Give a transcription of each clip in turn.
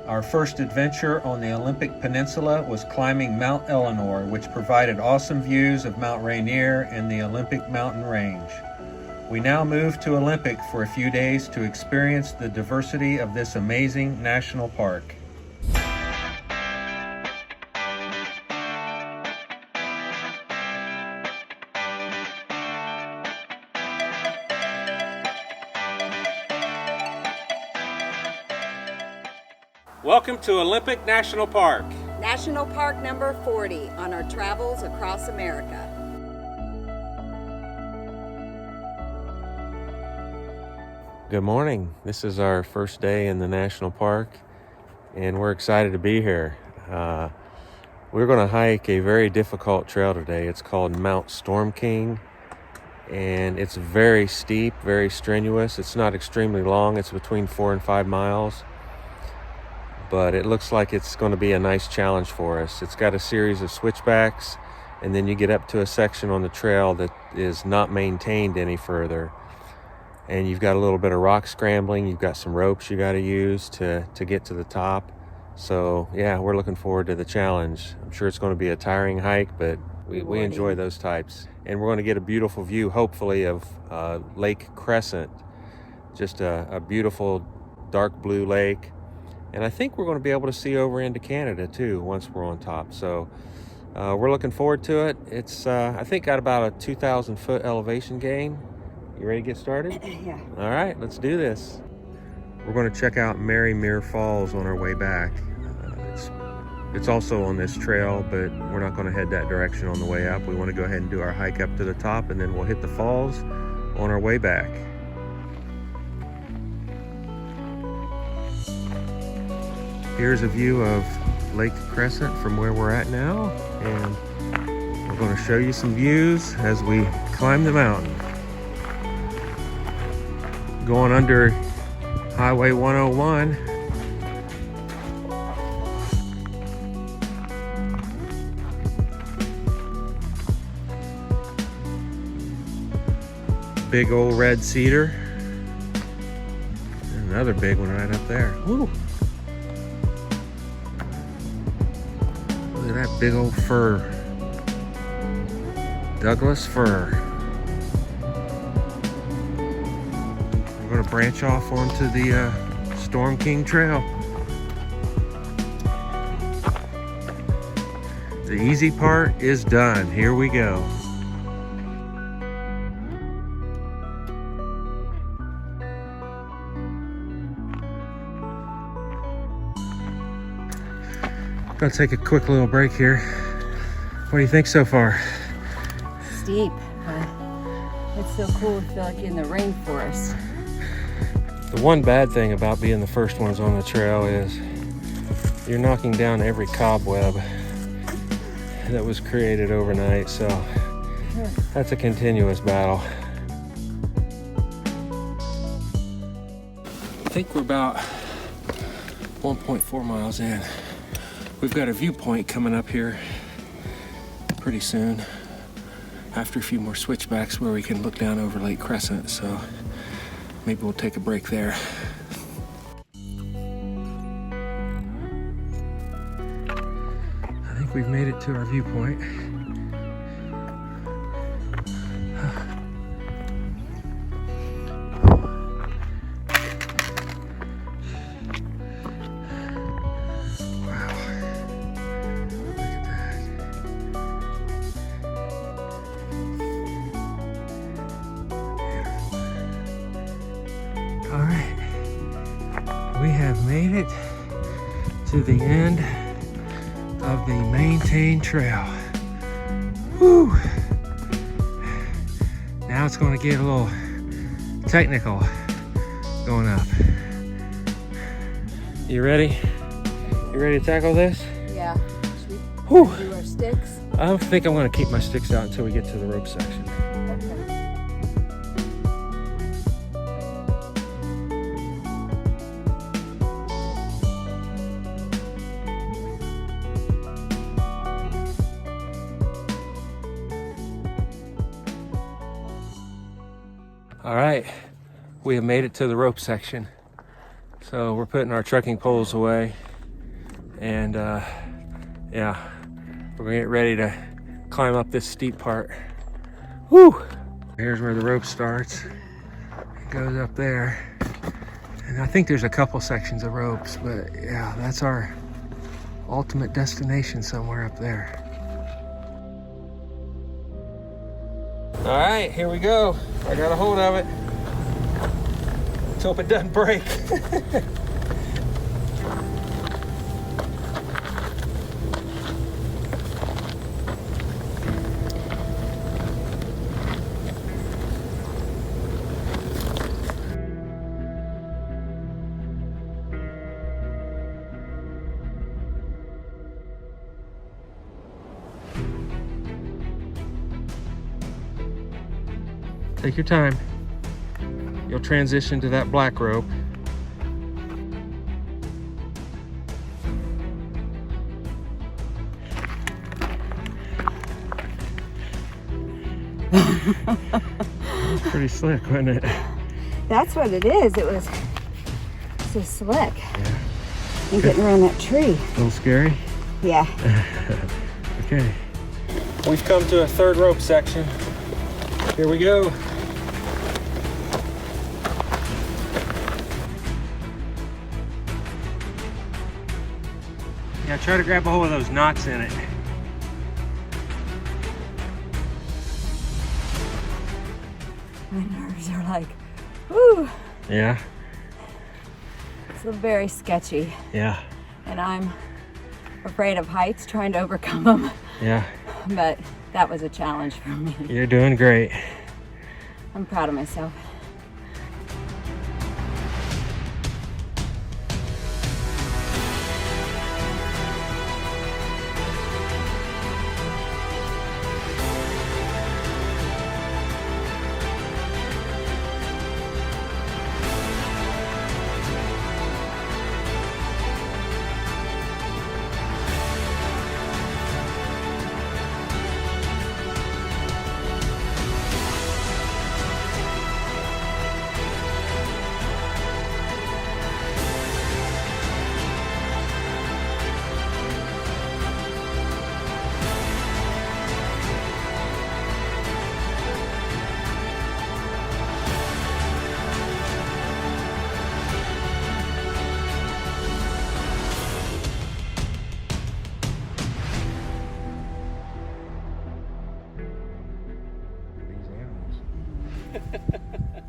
Our first adventure on the Olympic Peninsula was climbing Mount Eleanor, which provided awesome views of Mount Rainiere and the Olympic mountain range. We now move to Olympic for a few days to experience the diversity of this amazing national park. Welcome to Olympic National Park. National Park number 40 on our travels across America. Good morning. This is our first day in the national park and we're excited to be here. We're going to hike a very difficult trail today. It's called Mount Storm King and it's very steep, very strenuous. It's not extremely long. It's between 4 and 5 miles. But it looks like it's going to be a nice challenge for us. It's got a series of switchbacks, and then you get up to a section on the trail that is not maintained any further. And you've got a little bit of rock scrambling. You've got some ropes you got to use to get to the top. So yeah, we're looking forward to the challenge. I'm sure it's going to be a tiring hike, but we enjoy those types. And we're going to get a beautiful view, hopefully, of Lake Crescent. Just a beautiful dark blue lake. And I think we're going to be able to see over into Canada too once we're on top. So we're looking forward to it. It's I think got about a 2,000 foot elevation gain. You ready to get started? Yeah. All right, let's do this. We're going to check out Marymere Falls on our way back. It's also on this trail, but we're not going to head that direction on the way up. We want to go ahead and do our hike up to the top, and then we'll hit the falls on our way back. Here's a view of Lake Crescent from where we're at now, and we're going to show you some views as we climb the mountain. Going under Highway 101. Big old red cedar. And another big one right up there. Woo! Look at that big old fir. Douglas fir. We're going to branch off onto the Storm King Trail. The easy part is done. Here we go. Gonna take a quick little break here. What do you think so far? Steep. It's so cool to feel like in the rainforest. The one bad thing about being the first ones on the trail is you're knocking down every cobweb that was created overnight, so that's a continuous battle. I think we're about 1.4 miles in. We've got a viewpoint coming up here pretty soon after a few more switchbacks where we can look down over Lake Crescent, so maybe we'll take a break there. I think we've made it to our viewpoint. All right, we have made it to the end of the maintained trail. Whew. Now it's going to get a little technical going up. You ready? You ready to tackle this? Yeah. Should Whew. we do our sticks? I think I'm going to keep my sticks out until we get to the rope section. Okay. All right, we have made it to the rope section. So we're putting our trekking poles away And yeah, we're gonna get ready to climb up this steep part. Woo! Here's where the rope starts. It goes up there. And I think there's a couple sections of ropes, but yeah, that's our ultimate destination somewhere up there. All right, here we go. I got a hold of it. Let's hope it doesn't break. Take your time. You'll transition to that black rope. Pretty slick, wasn't it? That's what it is. It was so slick. Yeah. And getting around that tree. A little scary? Yeah. Okay. We've come to a third rope section. Here we go. Yeah, try to grab a hold of those knots in it. My nerves are like, whoo. Yeah. It's very sketchy. Yeah. And I'm afraid of heights, trying to overcome them. Yeah. But that was a challenge for me. You're doing great. I'm proud of myself.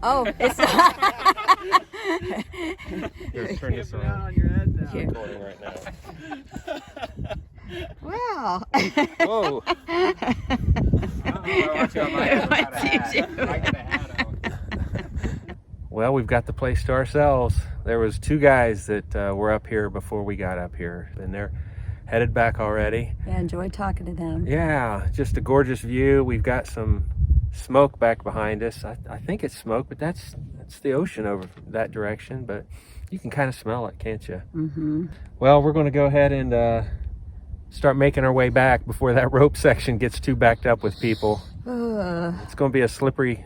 Oh, it's not. Just turn this around. On your head now. Here. Recording right now. Wow. Whoa. Well, we've got the place to ourselves. There was two guys that were up here before we got up here, and they're headed back already. Yeah, enjoyed talking to them. Yeah, just a gorgeous view. We've got some smoke back behind us. I think it's smoke, but that's the ocean over that direction, but you can kind of smell it, can't you? Mm-hmm. Well, we're going to go ahead and start making our way back before that rope section gets too backed up with people. It's going to be a slippery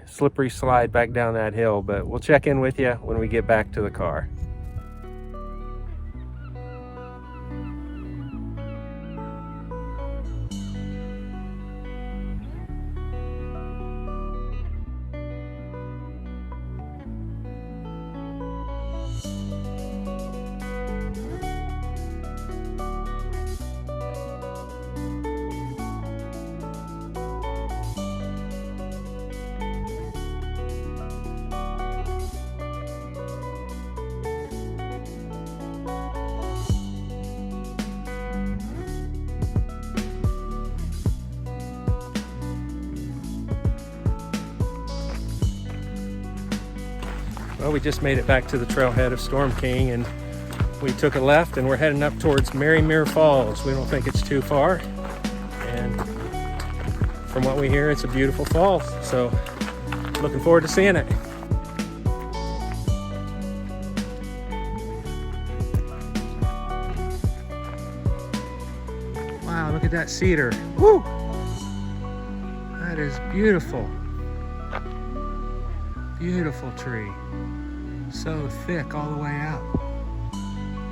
slide back down that hill, but we'll check in with you when we get back to the car. Well, we just made it back to the trailhead of Storm King, and we took a left and we're heading up towards Marymere Falls. We don't think it's too far, and from what we hear, it's a beautiful falls, so looking forward to seeing it. Wow, look at that cedar. Woo! That is beautiful. Beautiful tree. So thick all the way out.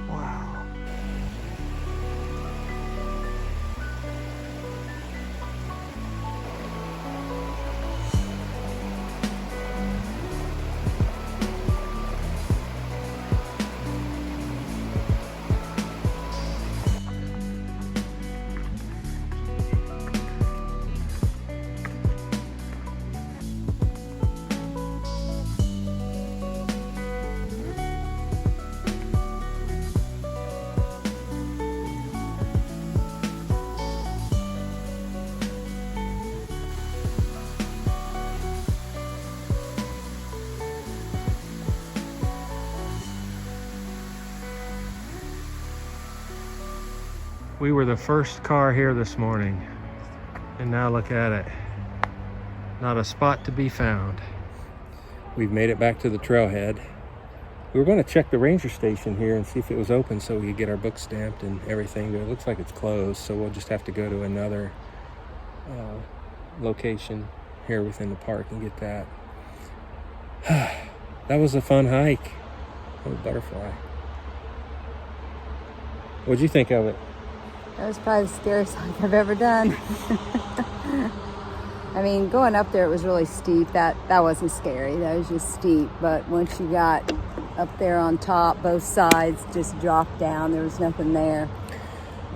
Wow. We were the first car here this morning, and now look at it. Not a spot to be found. We've made it back to the trailhead. We were going to check the ranger station here and see if it was open so we could get our book stamped and everything, but it looks like it's closed, so we'll just have to go to another location here within the park and get that. That was a fun hike. Oh, butterfly. What'd you think of it? That was probably the scariest hike I've ever done. I mean, going up there, it was really steep. That wasn't scary. That was just steep. But once you got up there on top, both sides just dropped down. There was nothing there.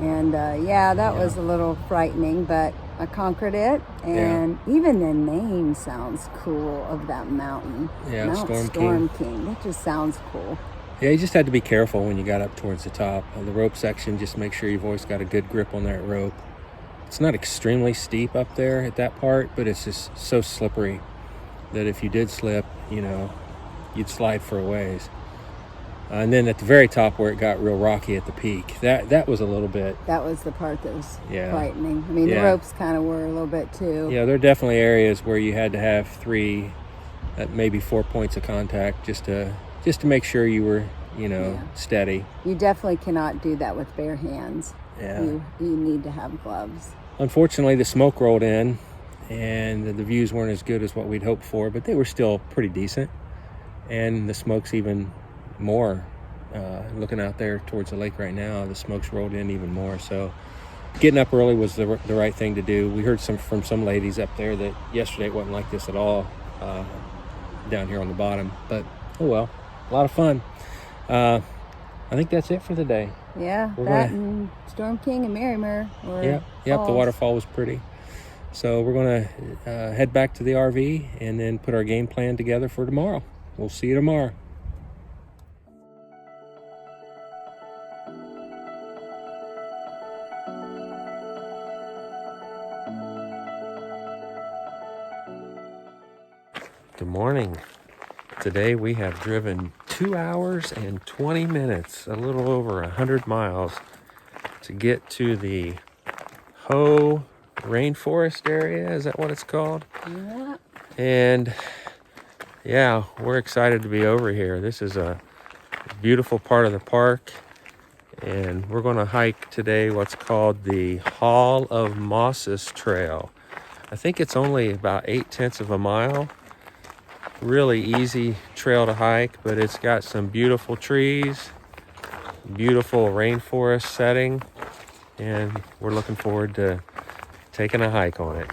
And that was a little frightening, but I conquered it. And even the name sounds cool of that mountain. Yeah, Mount Storm King. That just sounds cool. Yeah, you just had to be careful when you got up towards the top. The rope section, just make sure you've always got a good grip on that rope. It's not extremely steep up there at that part, but it's just so slippery that if you did slip, you'd slide for a ways. And then at the very top where it got real rocky at the peak, that was a little bit... That was the part that was frightening. I mean, the ropes kind of were a little bit too. Yeah, there are definitely areas where you had to have 3, maybe 4 points of contact just to make sure you were, steady. You definitely cannot do that with bare hands. Yeah. You need to have gloves. Unfortunately, the smoke rolled in, and the views weren't as good as what we'd hoped for, but they were still pretty decent. And the smoke's even more. Looking out there towards the lake right now, the smoke's rolled in even more. So getting up early was the right thing to do. We heard from some ladies up there that yesterday it wasn't like this at all down here on the bottom. But, oh well. A lot of fun. I think that's it for the day. Yeah, and Storm King and Marymere. Yep, the waterfall was pretty. So we're going to head back to the RV and then put our game plan together for tomorrow. We'll see you tomorrow. Good morning. Today we have driven 2 hours and 20 minutes, a little over 100 miles, to get to the Hoh Rainforest area. Is that what it's called? Yeah. And we're excited to be over here. This is a beautiful part of the park, and we're going to hike today what's called the Hall of Mosses Trail. I think it's only about 0.8 of a mile. Really easy trail to hike, but it's got some beautiful trees, beautiful rainforest setting, and we're looking forward to taking a hike on it.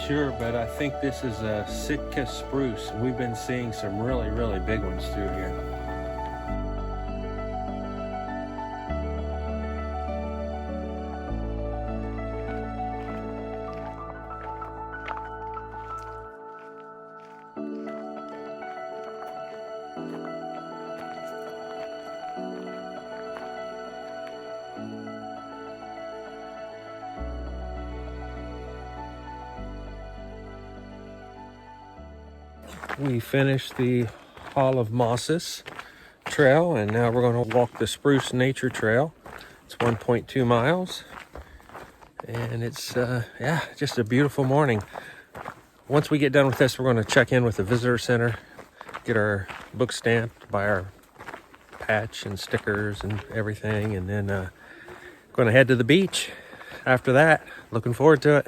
sure, but I think this is a Sitka spruce. We've been seeing some really, really big ones through here. We finished the Hall of Mosses trail, and now we're going to walk the Spruce Nature Trail. It's 1.2 miles, and it's yeah, just a beautiful morning. Once we get done with this, we're going to check in with the visitor center, get our book stamped, buy our patch and stickers and everything, and then going to head to the beach after that. Looking forward to it.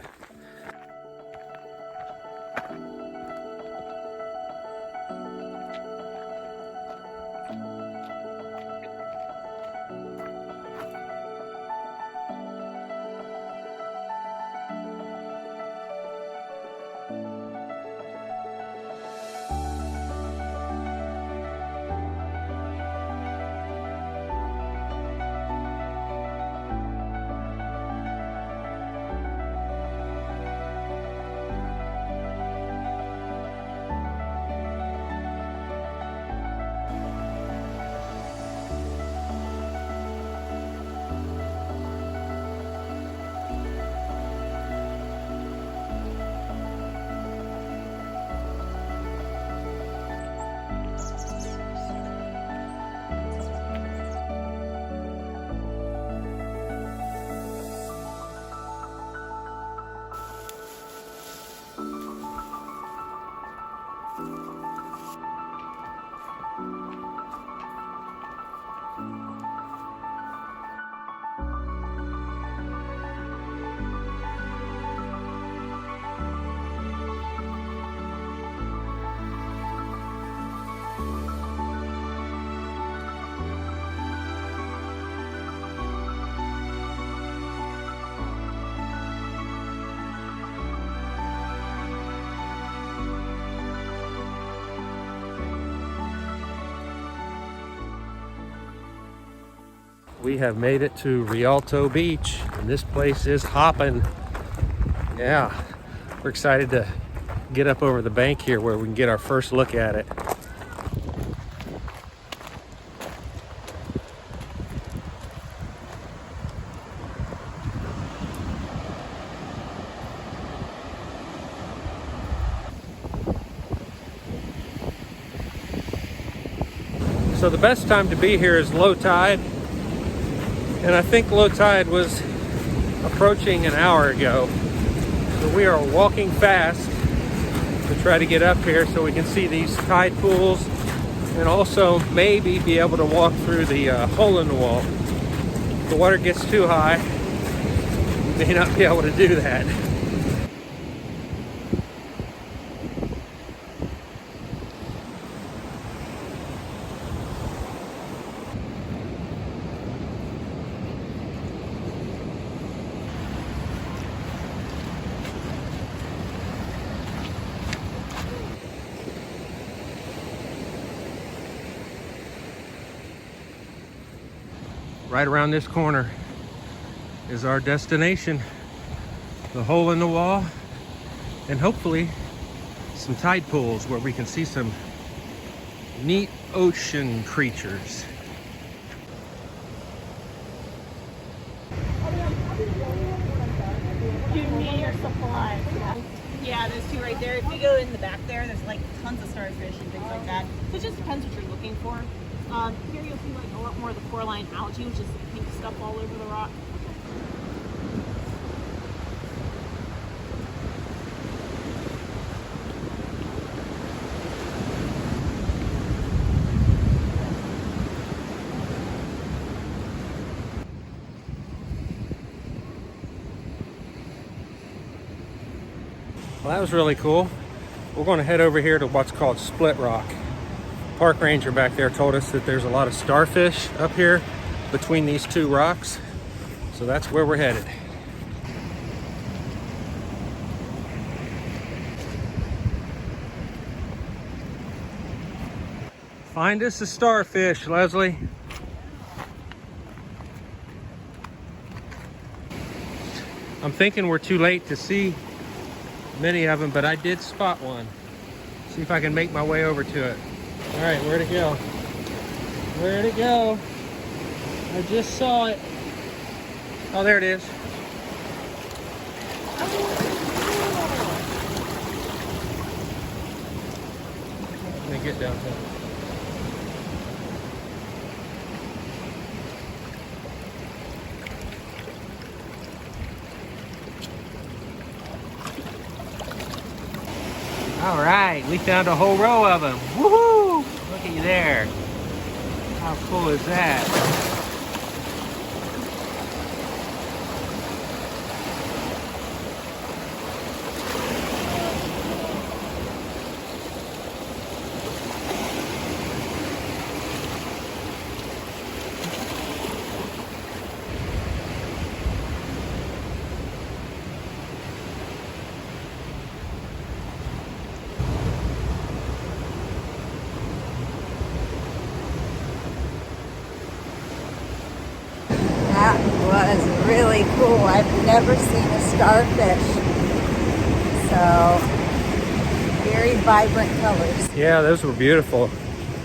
We have made it to Rialto Beach, and this place is hopping. Yeah, we're excited to get up over the bank here where we can get our first look at it. So the best time to be here is low tide. And I think low tide was approaching an hour ago. So we are walking fast to try to get up here so we can see these tide pools and also maybe be able to walk through the hole in the wall. If the water gets too high, we may not be able to do that. Right around this corner is our destination, the hole in the wall, and hopefully some tide pools where we can see some neat ocean creatures. Give me your supplies. Yeah, those two right there. If you go in the back there, there's like tons of starfish and things like that. So it just depends what you're looking for. Here you'll see like a lot more of the coralline algae, which is the pink stuff all over the rock. Well, that was really cool. We're going to head over here to what's called Split Rock. Park ranger back there told us that there's a lot of starfish up here between these two rocks. So that's where we're headed. Find us a starfish, Leslie. I'm thinking we're too late to see many of them, but I did spot one. See if I can make my way over to it. All right, where'd it go? Where'd it go? I just saw it. Oh, there it is. Let me get down there. All right, we found a whole row of them. Woohoo! Look at you there. How cool is that? That was really cool. I've never seen a starfish. So, very vibrant colors. Yeah, those were beautiful.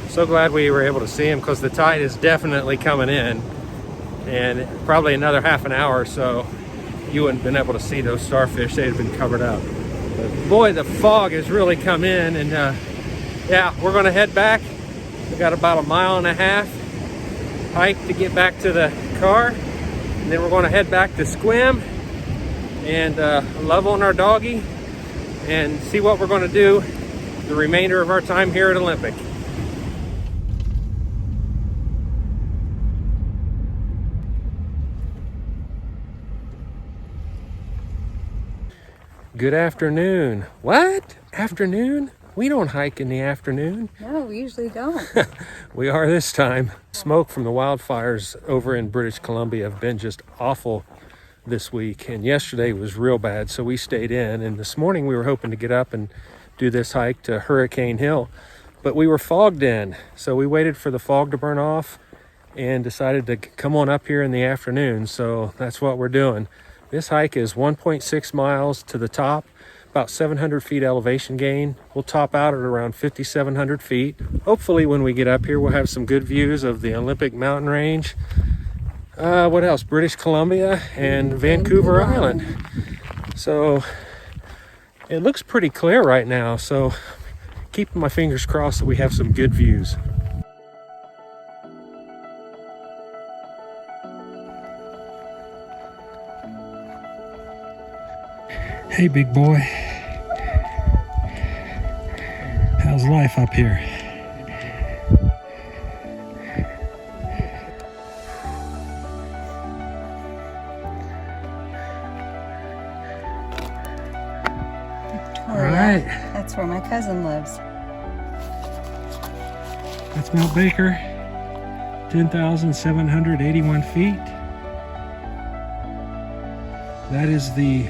So glad we were able to see them because the tide is definitely coming in. And probably another half an hour or so, you wouldn't have been able to see those starfish. They'd have been covered up. But boy, the fog has really come in. And yeah, we're going to head back. We got about 1.5 miles hike to get back to the car. And then we're going to head back to Squim and love on our doggy and see what we're going to do the remainder of our time here at Olympic. Good afternoon. What? Afternoon? We don't hike in the afternoon. No, we usually don't. We are this time. Smoke from the wildfires over in British Columbia have been just awful this week. And yesterday was real bad, so we stayed in. And this morning we were hoping to get up and do this hike to Hurricane Hill. But we were fogged in, so we waited for the fog to burn off and decided to come on up here in the afternoon. So that's what we're doing. This hike is 1.6 miles to the top, about 700 feet elevation gain. We'll top out at around 5,700 feet. Hopefully when we get up here, we'll have some good views of the Olympic mountain range. What else? British Columbia and Vancouver Island. So it looks pretty clear right now. So keeping my fingers crossed that we have some good views. Hey, big boy. How's life up here? Victoria. All right. That's where my cousin lives. That's Mount Baker, 10,781 feet. That is the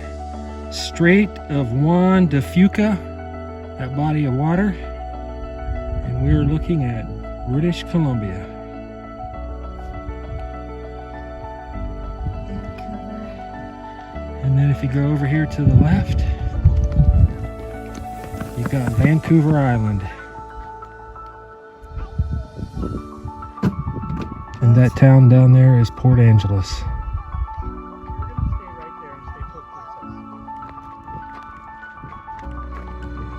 Strait of Juan de Fuca, that body of water, and we're looking at British Columbia. And then if you go over here to the left, you've got Vancouver Island. And that town down there is Port Angeles.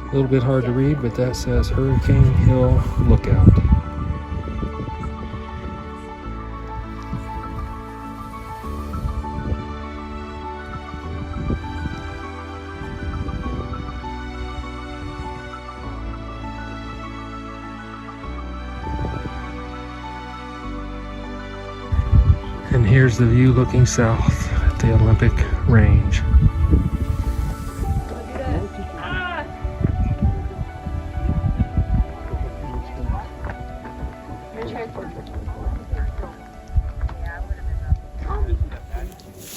A little bit hard to read, but that says Hurricane Hill Lookout. And here's the view looking south at the Olympic Range.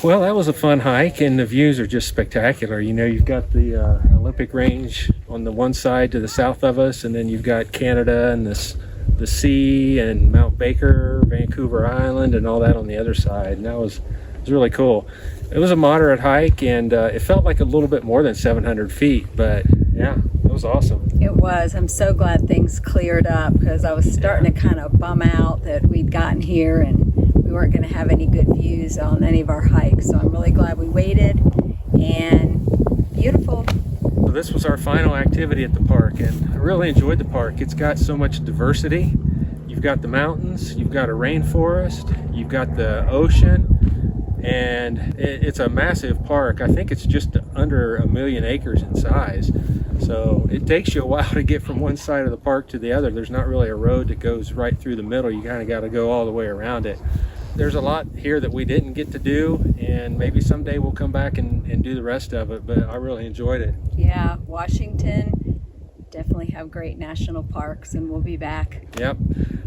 Well, that was a fun hike, and the views are just spectacular. You know, you've got the Olympic Range on the one side to the south of us, and then you've got Canada and the the sea and Mount Baker, Vancouver Island, and all that on the other side. And that was really cool. It was a moderate hike, and it felt like a little bit more than 700 feet, but yeah, it was awesome. It was. I'm so glad things cleared up, because I was starting to kind of bum out that we'd gotten here and we weren't going to have any good views on any of our hikes. So I'm really glad we waited, and beautiful. So this was our final activity at the park, and I really enjoyed the park. It's got so much diversity. You've got the mountains, you've got a rainforest, you've got the ocean, and it's a massive park. I think it's just under 1 million acres in size. So it takes you a while to get from one side of the park to the other. There's not really a road that goes right through the middle. You kind of got to go all the way around it. There's a lot here that we didn't get to do, and maybe someday we'll come back and do the rest of it, but I really enjoyed it. Yeah, Washington definitely have great national parks, and we'll be back. Yep.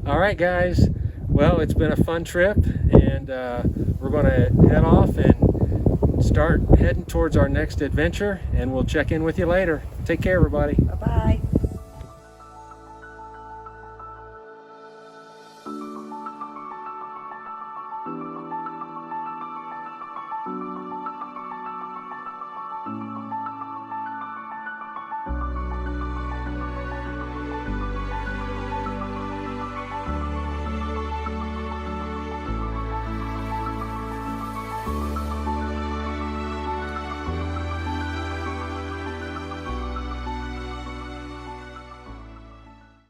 All right, guys. Well, it's been a fun trip, and we're going to head off and start heading towards our next adventure, and we'll check in with you later. Take care, everybody. Bye-bye.